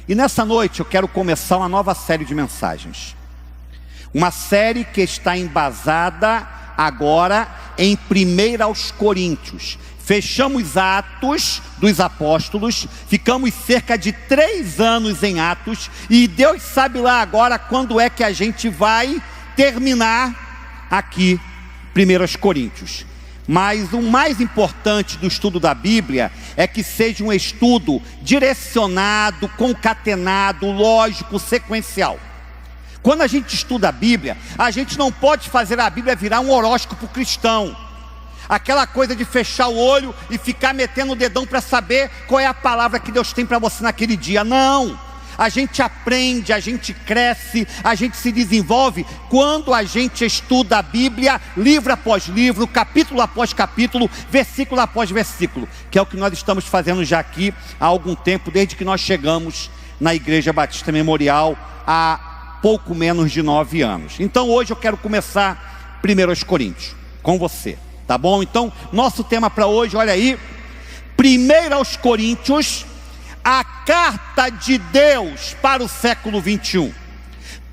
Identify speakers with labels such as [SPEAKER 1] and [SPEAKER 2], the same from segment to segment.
[SPEAKER 1] E nessa noite eu quero começar uma nova série de mensagens. Uma série que está embasada agora em 1 aos Coríntios. Fechamos Atos dos Apóstolos, ficamos cerca de 3 anos em Atos, e Deus sabe lá agora quando é que a gente vai terminar aqui 1 aos Coríntios. Mas o mais importante do estudo da Bíblia é que seja um estudo direcionado, concatenado, lógico, sequencial. Quando a gente estuda a Bíblia, a gente não pode fazer a Bíblia virar um horóscopo cristão. Aquela coisa de fechar o olho e ficar metendo o dedão para saber qual é a palavra que Deus tem para você naquele dia. Não! A gente aprende, a gente cresce, a gente se desenvolve quando a gente estuda a Bíblia, livro após livro, capítulo após capítulo, versículo após versículo, que é o que nós estamos fazendo já aqui há algum tempo, desde que nós chegamos na Igreja Batista Memorial há pouco menos de 9 anos. Então hoje eu quero começar 1 aos Coríntios com você. Tá bom? Então, nosso tema para hoje, olha aí, 1 aos Coríntios, a carta de Deus para o século 21.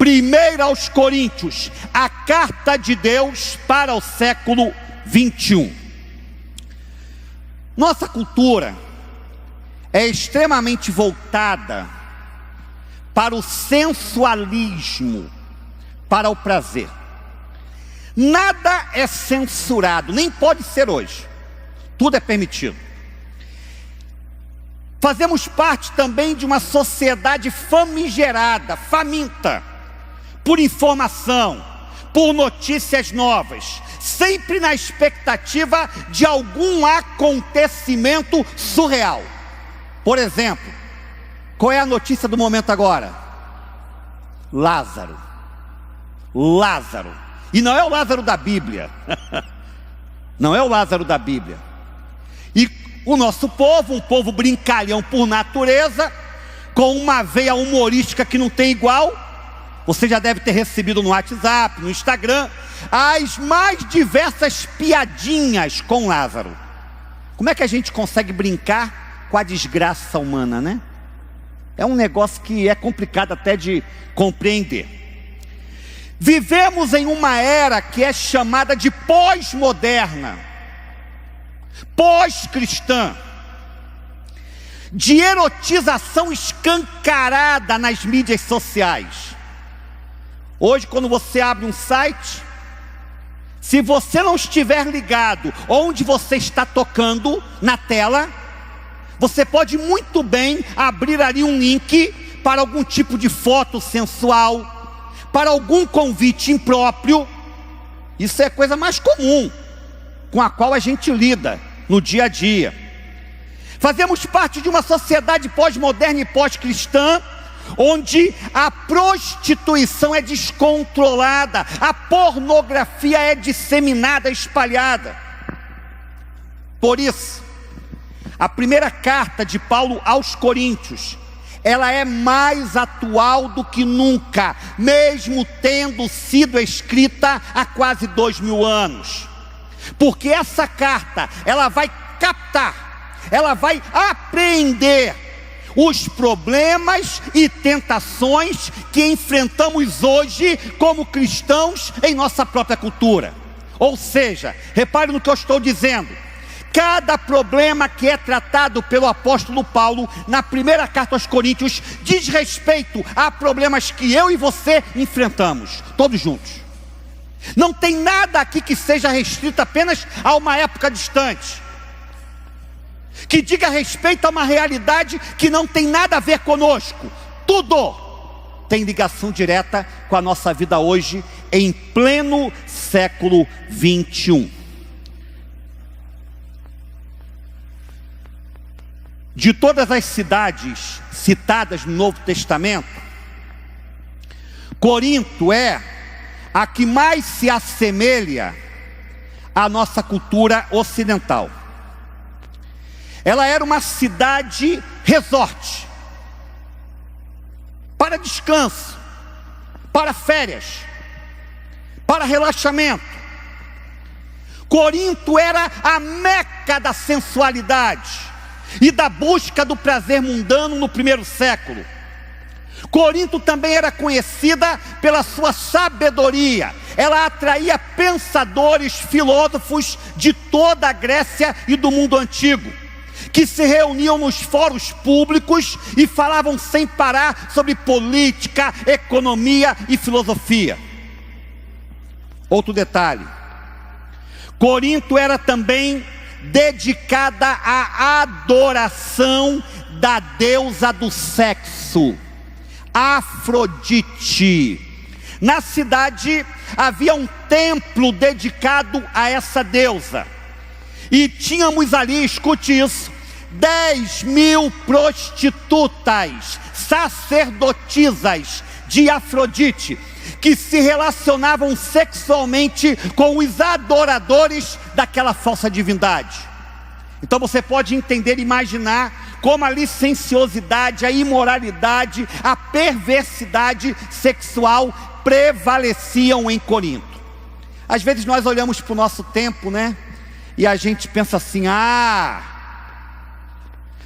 [SPEAKER 1] 1 aos Coríntios, a carta de Deus para o século 21. Nossa cultura é extremamente voltada para o sensualismo, para o prazer. Nada é censurado, nem pode ser hoje. Tudo é permitido. Fazemos parte também de uma sociedade famigerada, faminta, por informação, por notícias novas, sempre na expectativa de algum acontecimento surreal. Por exemplo, qual é a notícia do momento agora? Lázaro. E não é o Lázaro da Bíblia. Não é o Lázaro da Bíblia. E o nosso povo, um povo brincalhão por natureza, com uma veia humorística que não tem igual. Você já deve ter recebido no WhatsApp, no Instagram, as mais diversas piadinhas com Lázaro. Como é que a gente consegue brincar com a desgraça humana, né? É um negócio que é complicado até de compreender. Vivemos em uma era que é chamada de pós-moderna, pós-cristã, de erotização escancarada nas mídias sociais. Hoje, quando você abre um site, se você não estiver ligado onde você está tocando na tela, você pode muito bem abrir ali um link para algum tipo de foto sensual, para algum convite impróprio. Isso é a coisa mais comum com a qual a gente lida no dia a dia. Fazemos parte de uma sociedade pós-moderna e pós-cristã, onde a prostituição é descontrolada, a pornografia é disseminada, espalhada. Por isso, a primeira carta de Paulo aos Coríntios, ela é mais atual do que nunca, mesmo tendo sido escrita há quase 2000 anos. Porque essa carta, ela vai captar, ela vai apreender os problemas e tentações que enfrentamos hoje como cristãos em nossa própria cultura. Ou seja, repare no que eu estou dizendo. Cada problema que é tratado pelo apóstolo Paulo na primeira carta aos Coríntios diz respeito a problemas que eu e você enfrentamos, todos juntos. Não tem nada aqui que seja restrito apenas a uma época distante, que diga respeito a uma realidade que não tem nada a ver conosco. Tudo tem ligação direta com a nossa vida hoje, em pleno século 21. De todas as cidades citadas no Novo Testamento, Corinto é a que mais se assemelha à nossa cultura ocidental. Ela era uma cidade resort, para descanso, para férias, para relaxamento. Corinto era a meca da sensualidade e da busca do prazer mundano no primeiro século. Corinto também era conhecida pela sua sabedoria. Ela atraía pensadores, filósofos de toda a Grécia e do mundo antigo, que se reuniam nos fóruns públicos e falavam sem parar sobre política, economia e filosofia. Outro detalhe: Corinto era também dedicada à adoração da deusa do sexo, Afrodite. Na cidade havia um templo dedicado a essa deusa, e tínhamos ali, escute isso, 10.000 prostitutas, sacerdotisas de Afrodite, que se relacionavam sexualmente com os adoradores daquela falsa divindade. Então você pode entender e imaginar como a licenciosidade, a imoralidade, a perversidade sexual prevaleciam em Corinto. Às vezes nós olhamos para o nosso tempo, né? E a gente pensa assim: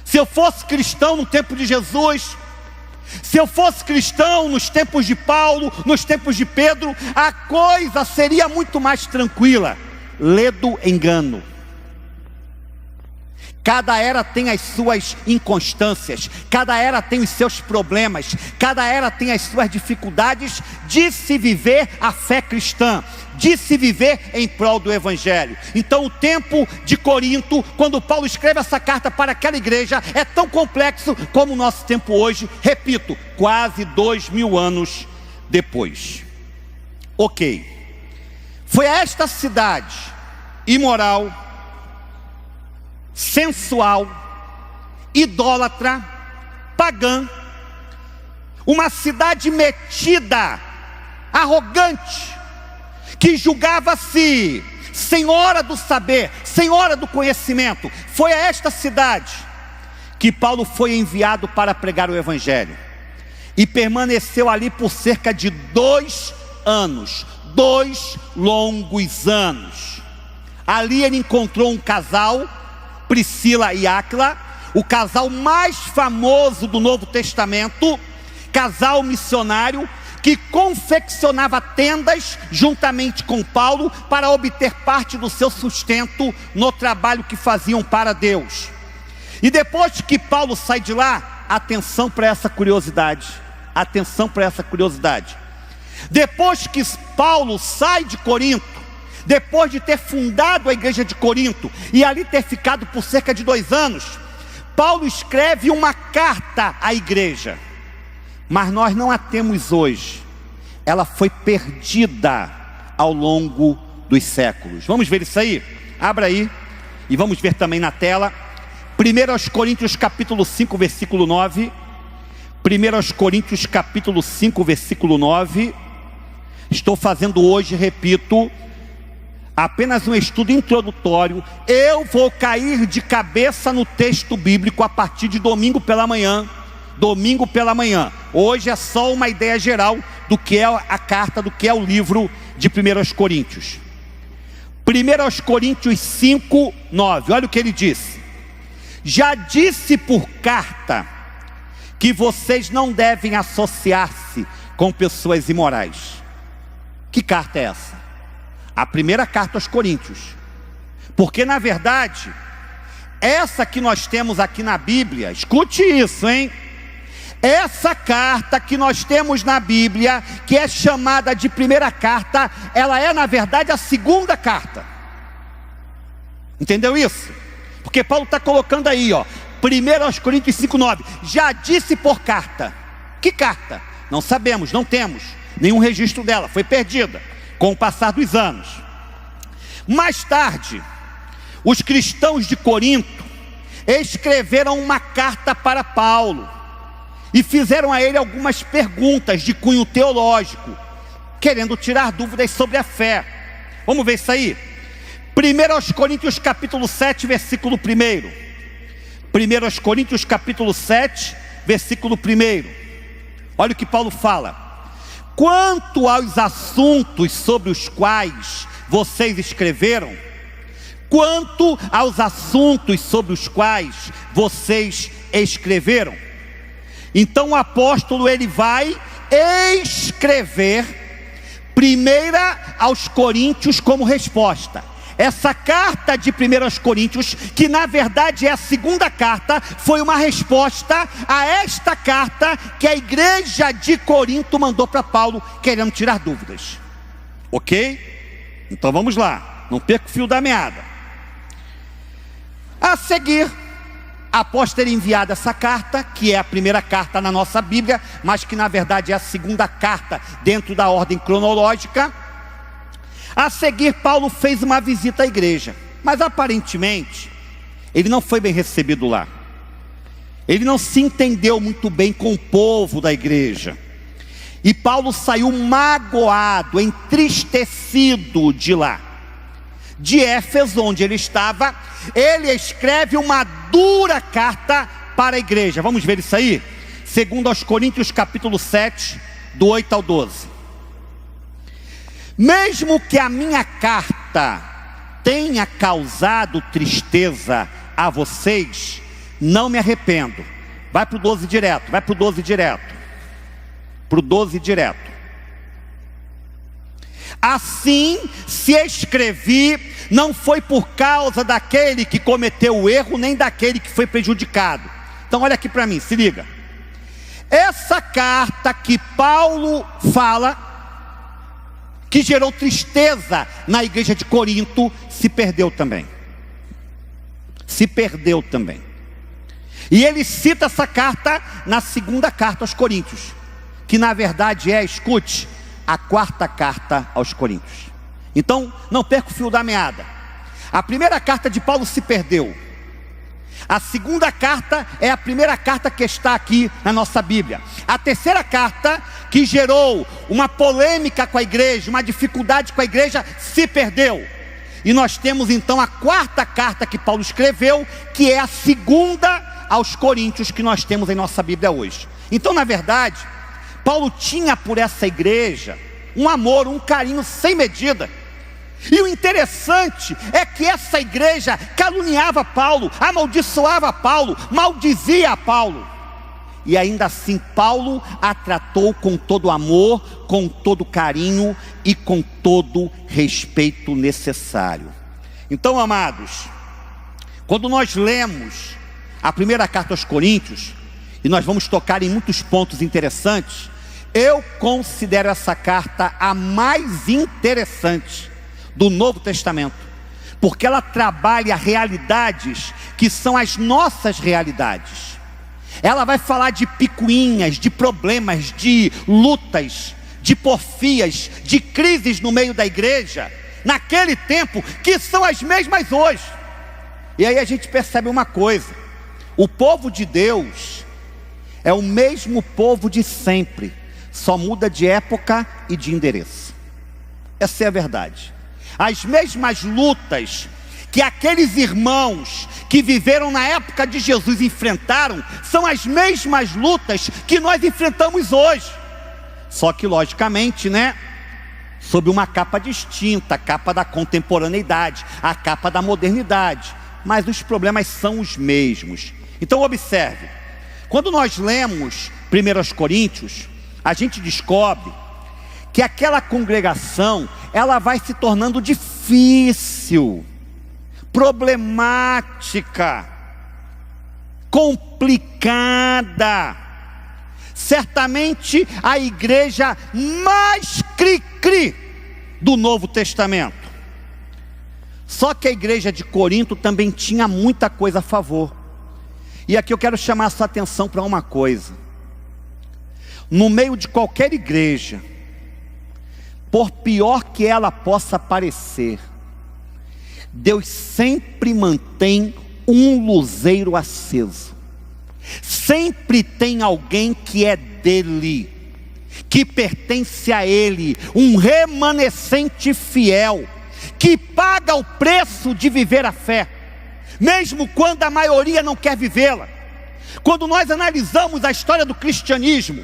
[SPEAKER 1] se eu fosse cristão no tempo de Jesus, se eu fosse cristão nos tempos de Paulo, nos tempos de Pedro, a coisa seria muito mais tranquila. Ledo engano. Cada era tem as suas inconstâncias, cada era tem os seus problemas, cada era tem as suas dificuldades de se viver a fé cristã, de se viver em prol do Evangelho. Então o tempo de Corinto, quando Paulo escreve essa carta para aquela igreja, é tão complexo como o nosso tempo hoje, repito, quase 2000 anos depois. Ok, foi a esta cidade imoral, sensual, idólatra, pagã, uma cidade metida, arrogante, que julgava-se senhora do saber, senhora do conhecimento. Foi a esta cidade que Paulo foi enviado para pregar o Evangelho, e permaneceu ali por cerca de 2 anos, 2 longos anos. Ali ele encontrou um casal, Priscila e Áquila, o casal mais famoso do Novo Testamento, casal missionário, que confeccionava tendas juntamente com Paulo para obter parte do seu sustento no trabalho que faziam para Deus. E depois que Paulo sai de lá, atenção para essa curiosidade, atenção para essa curiosidade. Depois que Paulo sai de Corinto, depois de ter fundado a igreja de Corinto e ali ter ficado por cerca de 2 anos, Paulo escreve uma carta à igreja, mas nós não a temos hoje. Ela foi perdida ao longo dos séculos. Vamos ver isso aí? Abra aí e vamos ver também na tela. 1 Coríntios capítulo 5, versículo 9. 1 Coríntios capítulo 5, versículo 9. Estou fazendo hoje, repito, apenas um estudo introdutório. Eu vou cair de cabeça no texto bíblico a partir de domingo pela manhã. Domingo pela manhã. Hoje é só uma ideia geral do que é a carta, do que é o livro de 1 Coríntios. 1 Coríntios 5, 9. Olha o que ele disse: já disse por carta que vocês não devem associar-se com pessoas imorais. Que carta é essa? A primeira carta aos Coríntios. Porque na verdade, essa que nós temos aqui na Bíblia, escute isso, hein? Essa carta que nós temos na Bíblia, que é chamada de primeira carta, ela é na verdade a segunda carta. Entendeu isso? Porque Paulo está colocando aí, 1 Coríntios 5,9. Já disse por carta. Que carta? Não sabemos, não temos nenhum registro dela, foi perdida com o passar dos anos. Mais tarde, os cristãos de Corinto escreveram uma carta para Paulo e fizeram a ele algumas perguntas de cunho teológico, querendo tirar dúvidas sobre a fé. Vamos ver isso aí? 1 Coríntios capítulo 7, versículo 1. 1 Coríntios capítulo 7, versículo 1. Olha o que Paulo fala: quanto aos assuntos sobre os quais vocês escreveram, Então o apóstolo ele vai escrever 1 aos Coríntios como resposta. Essa carta de 1 aos Coríntios, que na verdade é a segunda carta, foi uma resposta a esta carta que a igreja de Corinto mandou para Paulo, querendo tirar dúvidas. Ok? Então vamos lá, não perca o fio da meada. A seguir, após ter enviado essa carta, que é a primeira carta na nossa Bíblia, mas que na verdade é a segunda carta dentro da ordem cronológica, a seguir Paulo fez uma visita à igreja, mas aparentemente ele não foi bem recebido lá. Ele não se entendeu muito bem com o povo da igreja, e Paulo saiu magoado, entristecido de lá. De Éfeso, onde ele estava, ele escreve uma dura carta para a igreja. Vamos ver isso aí? 2 aos Coríntios capítulo 7, do 8 ao 12. Mesmo que a minha carta tenha causado tristeza a vocês, não me arrependo. Vai para o 12 direto, vai para o 12 direto. Para o 12 direto. Assim, se escrevi, não foi por causa daquele que cometeu o erro, nem daquele que foi prejudicado. Então olha aqui para mim, se liga. Essa carta que Paulo fala, que gerou tristeza na igreja de Corinto, se perdeu também. Se perdeu também. E ele cita essa carta na segunda carta aos Coríntios, que na verdade é, escute, a quarta carta aos Coríntios. Então, não perca o fio da meada. A primeira carta de Paulo se perdeu. A segunda carta é a primeira carta que está aqui na nossa Bíblia. A terceira carta, que gerou uma polêmica com a igreja, uma dificuldade com a igreja, se perdeu. E nós temos então a quarta carta que Paulo escreveu, que é a segunda aos Coríntios, que nós temos em nossa Bíblia hoje. Então, na verdade, Paulo tinha por essa igreja um amor, um carinho sem medida. E o interessante é que essa igreja caluniava Paulo, amaldiçoava Paulo, maldizia Paulo. E ainda assim Paulo a tratou com todo amor, com todo carinho e com todo respeito necessário. Então, amados, quando nós lemos a primeira carta aos Coríntios, e nós vamos tocar em muitos pontos interessantes, eu considero essa carta a mais interessante do Novo Testamento, porque ela trabalha realidades que são as nossas realidades. Ela vai falar de picuinhas, de problemas, de lutas, de porfias, de crises no meio da igreja, naquele tempo, que são as mesmas hoje. E aí a gente percebe uma coisa: o povo de Deus é o mesmo povo de sempre, só muda de época e de endereço. Essa é a verdade. As mesmas lutas que aqueles irmãos que viveram na época de Jesus enfrentaram, são as mesmas lutas que nós enfrentamos hoje. Só que logicamente, sob uma capa distinta, a capa da contemporaneidade, a capa da modernidade. Mas os problemas são os mesmos. Então observe, quando nós lemos 1 Coríntios, a gente descobre que aquela congregação, ela vai se tornando difícil, problemática, complicada. Certamente a igreja mais cri-cri do Novo Testamento. Só que a igreja de Corinto também tinha muita coisa a favor. E aqui eu quero chamar a sua atenção para uma coisa. No meio de qualquer igreja, por pior que ela possa parecer, Deus sempre mantém um luzeiro aceso. Sempre tem alguém que é dele, que pertence a ele, um remanescente fiel, que paga o preço de viver a fé, mesmo quando a maioria não quer vivê-la. Quando nós analisamos a história do cristianismo,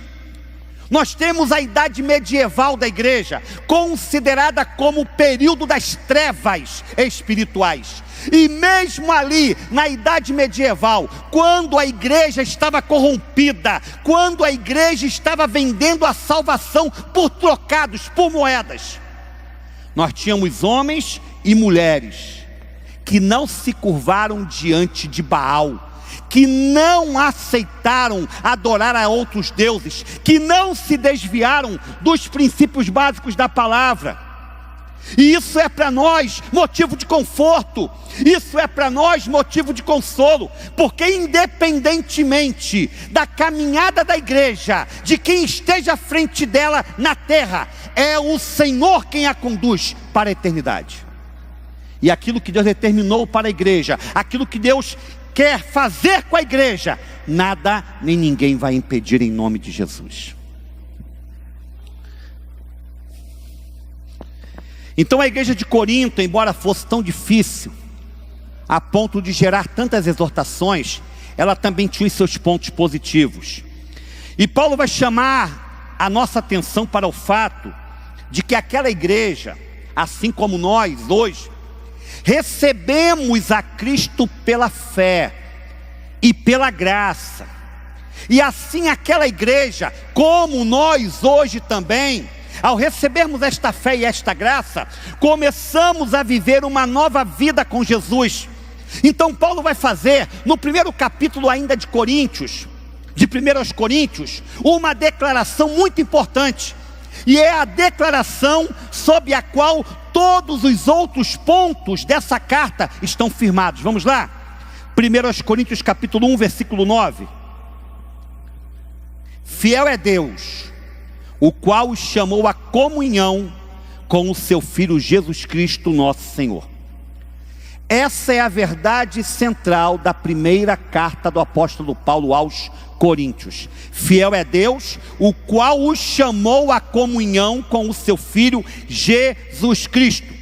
[SPEAKER 1] Nós temos a idade medieval da igreja, considerada como o período das trevas espirituais. E mesmo ali, na idade medieval, quando a igreja estava corrompida, quando a igreja estava vendendo a salvação por trocados, por moedas, nós tínhamos homens e mulheres que não se curvaram diante de Baal, que não aceitaram adorar a outros deuses, que não se desviaram dos princípios básicos da palavra. E isso é para nós motivo de conforto, isso é para nós motivo de consolo, porque independentemente da caminhada da igreja, de quem esteja à frente dela na terra, é o Senhor quem a conduz para a eternidade. E aquilo que Deus determinou para a igreja, aquilo que Deus quer fazer com a igreja, nada nem ninguém vai impedir em nome de Jesus. Então a igreja de Corinto, embora fosse tão difícil, a ponto de gerar tantas exortações, ela também tinha os seus pontos positivos. E Paulo vai chamar a nossa atenção para o fato de que aquela igreja, assim como nós hoje, recebemos a Cristo pela fé e pela graça. E assim aquela igreja, como nós hoje também, ao recebermos esta fé e esta graça, começamos a viver uma nova vida com Jesus. Então Paulo vai fazer, no primeiro capítulo ainda de Coríntios, de 1 Coríntios, uma declaração muito importante. E é a declaração sob a qual todos os outros pontos dessa carta estão firmados. Vamos lá? 1 Coríntios capítulo 1, versículo 9. Fiel é Deus, o qual os chamou à comunhão com o seu Filho Jesus Cristo, nosso Senhor. Essa é a verdade central da primeira carta do apóstolo Paulo aos Coríntios. Fiel é Deus, o qual os chamou à comunhão com o seu Filho Jesus Cristo.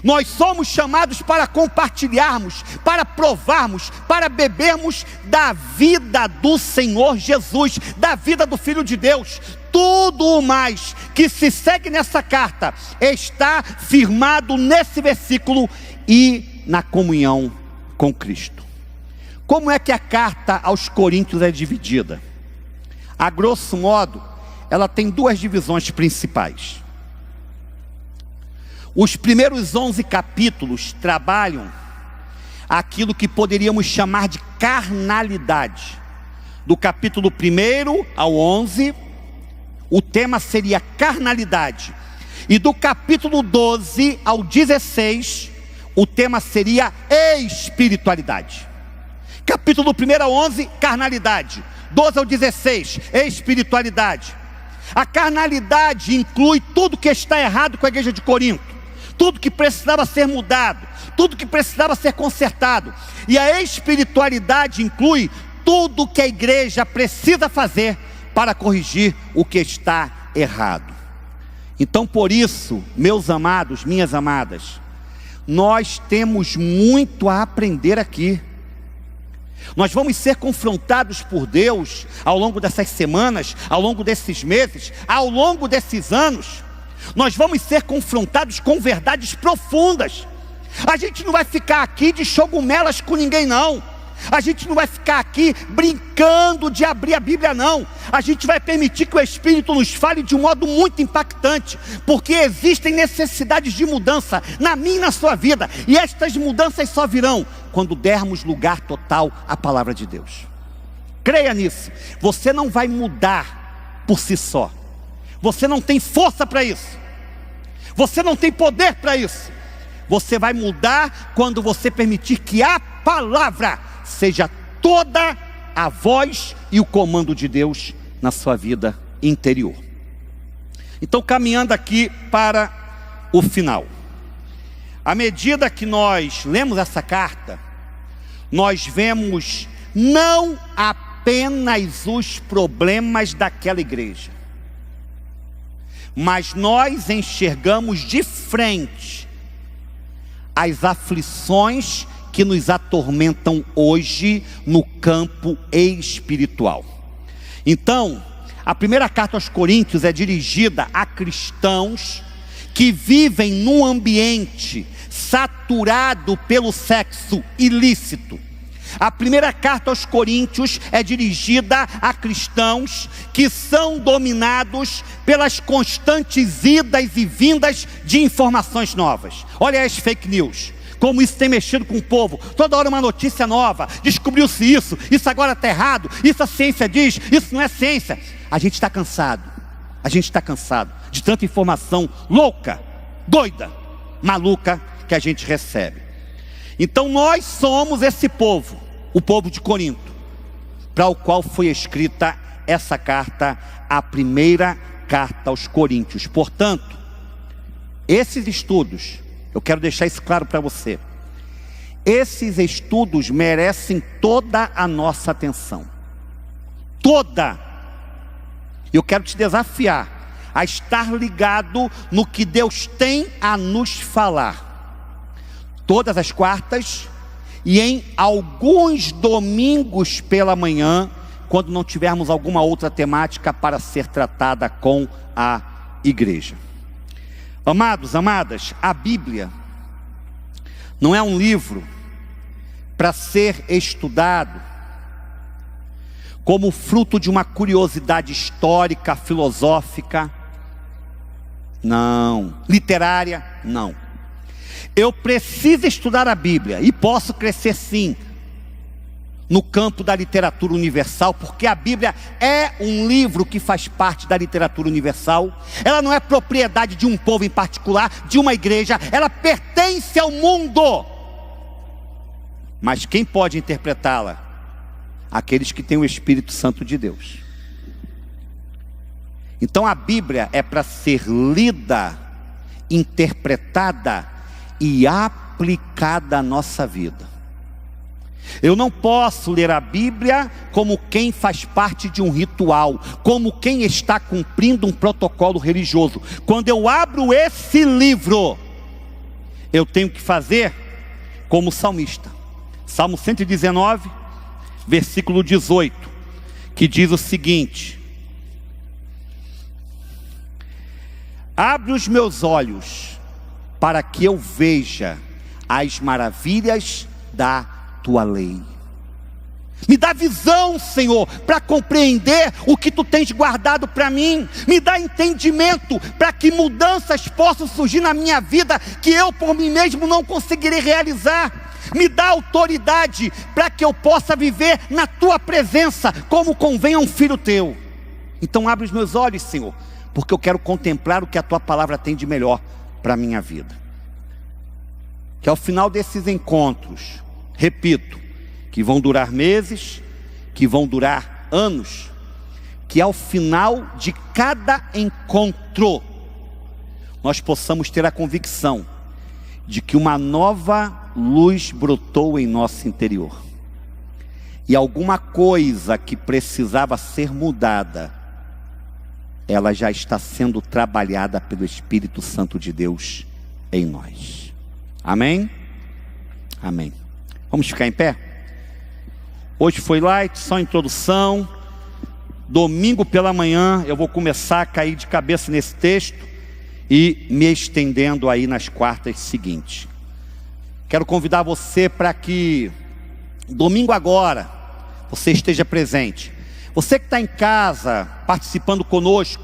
[SPEAKER 1] Nós somos chamados para compartilharmos, para provarmos, para bebermos da vida do Senhor Jesus, da vida do Filho de Deus. Tudo o mais que se segue nessa carta está firmado nesse versículo e na comunhão com Cristo. Como é que a carta aos Coríntios é dividida? A grosso modo, ela tem duas divisões principais. Os primeiros 11 capítulos trabalham aquilo que poderíamos chamar de carnalidade. Do capítulo 1 ao 11, o tema seria carnalidade. E do capítulo 12 ao 16, o tema seria espiritualidade. Capítulo 1 ao 11, carnalidade. 12 ao 16, espiritualidade. A carnalidade inclui tudo que está errado com a igreja de Corinto, tudo que precisava ser mudado, tudo que precisava ser consertado. E a espiritualidade inclui tudo que a igreja precisa fazer para corrigir o que está errado. Então, por isso, meus amados, minhas amadas, nós temos muito a aprender aqui. Nós vamos ser confrontados por Deus ao longo dessas semanas, ao longo desses meses, ao longo desses anos. Nós vamos ser confrontados com verdades profundas. A gente não vai ficar aqui de chogumelas com ninguém, não. A gente não vai ficar aqui brincando de abrir a Bíblia, não. A gente vai permitir que o Espírito nos fale de um modo muito impactante, porque existem necessidades de mudança na minha e na sua vida, e estas mudanças só virão quando dermos lugar total à palavra de Deus. Creia nisso. Você não vai mudar por si só. Você não tem força para isso. Você não tem poder para isso. Você vai mudar quando você permitir que a palavra seja toda a voz e o comando de Deus na sua vida interior. Então, caminhando aqui para o final, à medida que nós lemos essa carta, nós vemos não apenas os problemas daquela igreja, mas nós enxergamos de frente as aflições que nos atormentam hoje no campo espiritual. Então, A primeira carta aos Coríntios é dirigida a cristãos que vivem num ambiente saturado pelo sexo ilícito. A primeira carta aos Coríntios é dirigida a cristãos que são dominados pelas constantes idas e vindas de informações novas. Olha as fake news, como isso tem mexido com o povo. Toda hora uma notícia nova, descobriu-se isso agora está errado, isso a ciência diz, isso não é ciência. A gente está cansado de tanta informação louca, doida, maluca que a gente recebe. Então nós somos esse povo, o povo de Corinto, para o qual foi escrita essa carta, a primeira carta aos Coríntios. Portanto, esses estudos, eu quero deixar isso claro para você, esses estudos merecem toda a nossa atenção, toda. Eu quero te desafiar a estar ligado no que Deus tem a nos falar, todas as quartas e em alguns domingos pela manhã, quando não tivermos alguma outra temática para ser tratada com a igreja. Amados, amadas, a Bíblia não é um livro para ser estudado como fruto de uma curiosidade histórica, filosófica, não, literária, não. Eu preciso estudar a Bíblia e posso crescer sim no campo da literatura universal, porque a Bíblia é um livro que faz parte da literatura universal. Ela não é propriedade de um povo em particular, de uma igreja, ela pertence ao mundo. Mas quem pode interpretá-la? Aqueles que têm o Espírito Santo de Deus. Então a Bíblia é para ser lida, interpretada e aplicada à nossa vida. Eu não posso ler a Bíblia como quem faz parte de um ritual, como quem está cumprindo um protocolo religioso. Quando eu abro esse livro, eu tenho que fazer como o salmista. Salmo 119, versículo 18, que diz o seguinte: abre os meus olhos para que eu veja as maravilhas da tua lei. Me dá visão, Senhor, para compreender o que tu tens guardado para mim. Me dá entendimento para que mudanças possam surgir na minha vida que eu por mim mesmo não conseguirei realizar. Me dá autoridade para que eu possa viver na tua presença como convém a um filho teu. Então abre os meus olhos, Senhor, porque eu quero contemplar o que a tua palavra tem de melhor para a minha vida. Que ao final desses encontros, repito, que vão durar meses, que vão durar anos, que ao final de cada encontro, nós possamos ter a convicção de que uma nova luz brotou em nosso interior. E alguma coisa que precisava ser mudada, ela já está sendo trabalhada pelo Espírito Santo de Deus em nós. Amém? Amém. Vamos ficar em pé? Hoje foi light, só introdução. Domingo pela manhã eu vou começar a cair de cabeça nesse texto e me estendendo aí nas quartas seguintes. Quero convidar você para que domingo agora você esteja presente. Você que está em casa participando conosco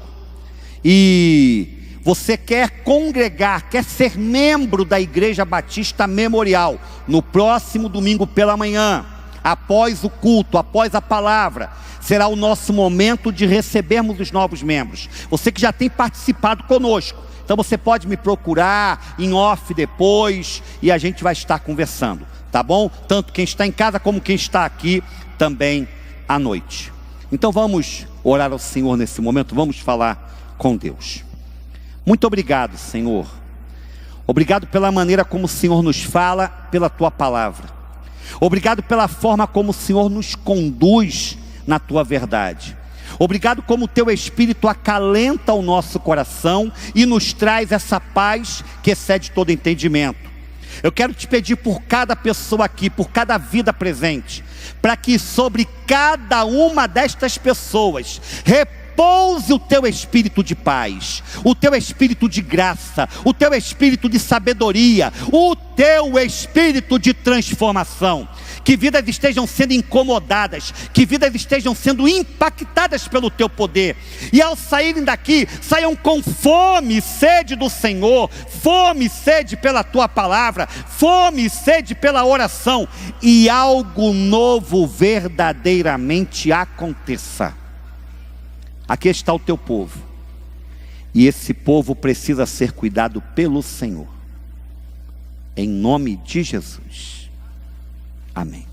[SPEAKER 1] e você quer congregar, quer ser membro da Igreja Batista Memorial, no próximo domingo pela manhã, após o culto, após a palavra, será o nosso momento de recebermos os novos membros. Você que já tem participado conosco, então você pode me procurar em off depois e a gente vai estar conversando, tá bom? Tanto quem está em casa como quem está aqui também à noite. Então vamos orar ao Senhor nesse momento, vamos falar com Deus. Muito obrigado, Senhor. Obrigado pela maneira como o Senhor nos fala, pela tua palavra. Obrigado pela forma como o Senhor nos conduz na tua verdade. Obrigado como o teu Espírito acalenta o nosso coração e nos traz essa paz que excede todo entendimento. Eu quero te pedir por cada pessoa aqui, por cada vida presente, para que sobre cada uma destas pessoas repouse o teu espírito de paz, o teu espírito de graça, o teu espírito de sabedoria, o teu espírito de transformação. Que vidas estejam sendo incomodadas, que vidas estejam sendo impactadas pelo teu poder, e ao saírem daqui, saiam com fome e sede do Senhor, fome e sede pela tua palavra, fome e sede pela oração, e algo novo verdadeiramente aconteça. Aqui está o teu povo, e esse povo precisa ser cuidado pelo Senhor, em nome de Jesus. Amém.